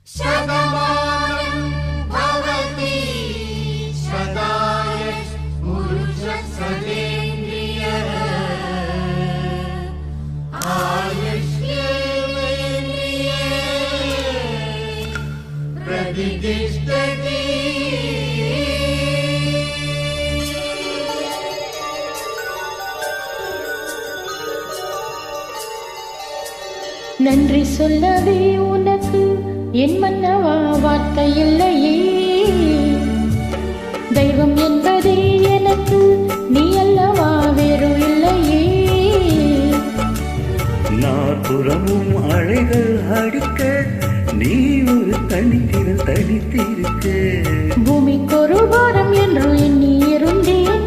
शतमानं भवति शताय पुरुषसतेन्द्रियः आयुष्येवेन्द्रिये प्रतिष्ठति। நன்றி சொல்லவே உனக்கு என் மன்னவா வார்த்தை இல்லையே. தெய்வம் என்பதே எனக்கு நீ அல்லவா வேறு இல்லையே. நாற்புறமும் அலைகள் அடிக்க நீ ஒரு தனித்திரள் தனித்திருக்க. பூமிக்கொரு பாரம் என்று எண்ணி இருந்தேன்,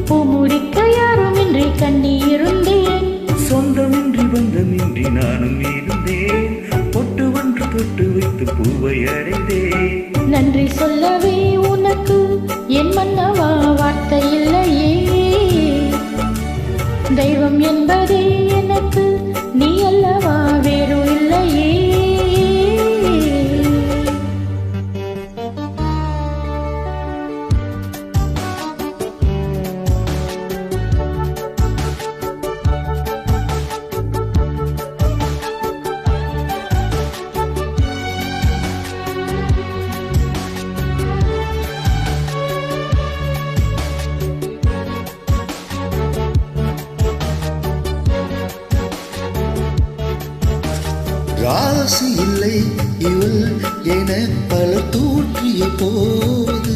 பூமுடிக்க யாரும் இன்றி கண்ணி இருந்தேன். சொந்தமின்றி பந்தமின்றி நானும் இருந்தேன், பொட்டு ஒன்று தொட்டு வைத்து பூவை அடைந்தேன். நன்றி சொல்லவே உனக்கு என் மன்னவா வார்த்தை இல்லையே. தெய்வம் என்பதே எனக்கு நீ அல்லவா வேறு இல்லையே. ராசி இல்லை இவள் என பல தூற்றிய போது,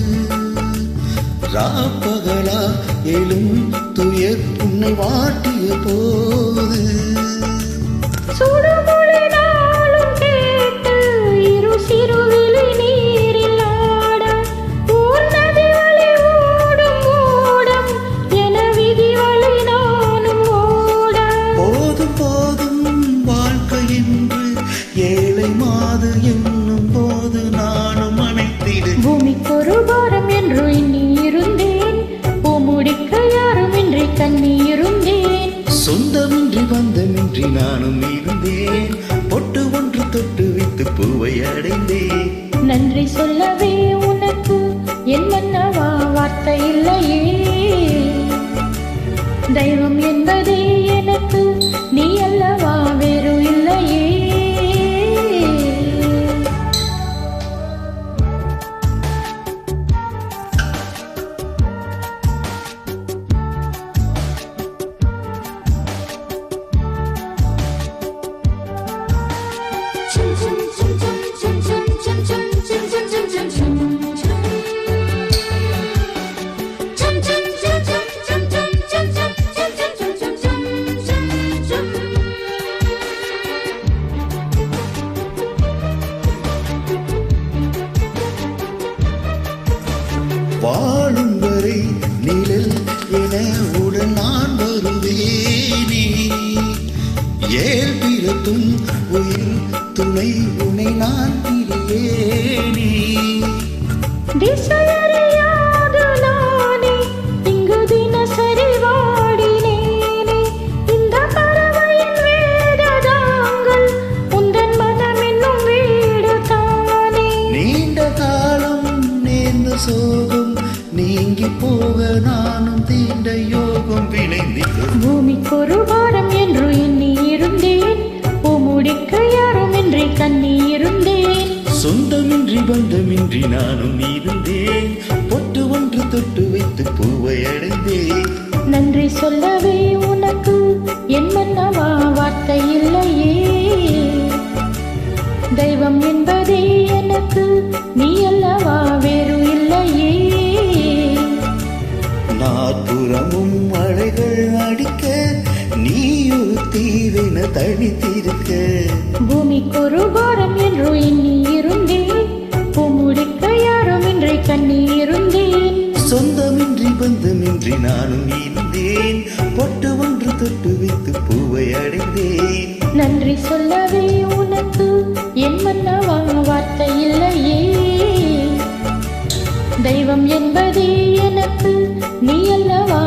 ராப்பகலா எழும் துயர் உன்னை வாட்டிய போது, சுடுமொழினாலும் கேட்டு இரு சிறுவிழி நீரில் ஆட, ஊர் நதி வழி ஓடும் ஓடம் என விதி வழி நானும் ஓட. போதும் போதும் வாழ்க்கை என்று ஏழை மாது என்னும் போது நானும் அனைத்திடு. பூமிக்கொரு பாரம் என்று எண்ணி இருந்தேன், பூமுடிக்க யாரும் இன்றி கண்ணி இருந்தேன். சொந்தமின்றி பந்தமின்றி நானும் இருந்தேன், பொட்டு ஒன்று தொட்டு வைத்து பூவை அடைந்தேன். நன்றி சொல்லவே உனக்கு என் மன்னவா வார்த்தை இல்லையே. தெய்வம் என்பதே எனக்கு நீ அல்லவா வேறு இல்லையே. வாழும் வரை நிழல் என உடன் நான் வருவேனே, ஏல் பிறத்தும் உயிர் துணை உனை நான் பிரியேனே. திசையறியாது நானே இங்கு தினசரி வாடினேனே, இந்த பறவையின் வேததாங்கள் உந்தன் மனம் என்னும் வீடு தானே. நீண்ட காலம் நேர்ந்த சோகம் நீங்கி போக நானும் தீண்ட யோகம் விளைந்தது. பூமிக்கொரு பாரம் என்று எண்ணி இருந்தேன், பூமுடிக்க யாரும் இன்றி கண்ணி இருந்தேன். சொந்தமின்றி பந்தமின்றி நானும் இருந்தேன், பொட்டு ஒன்று தொட்டு வைத்து பூவை அடைந்தேன். நன்றி சொல்லவே உனக்கு என் மன்னவா வார்த்தை இல்லையே. தெய்வம் என்பதே எனக்கு நீ அல்லவா வேறு இல்லையே. நாற்புறமும் அலைகள் அடிக்க நீ ஒரு தீவென தனித்திருக்க. பூமிக்கொரு பாரம் என்று எண்ணி இருந்தேன், பூமுடிக்க யாரும் இன்றி கண்ணி இருந்தேன். சொந்தமின்றி பந்தமின்றி நானும் இருந்தேன், பொட்டு ஒன்று தொட்டு வைத்து பூவை அடைந்தேன். நன்றி சொல்லவே உனக்கு என் மன்னவா வார்த்தை இல்லையே. தெய்வம் என்பதே எனக்கு நீ அல்லவா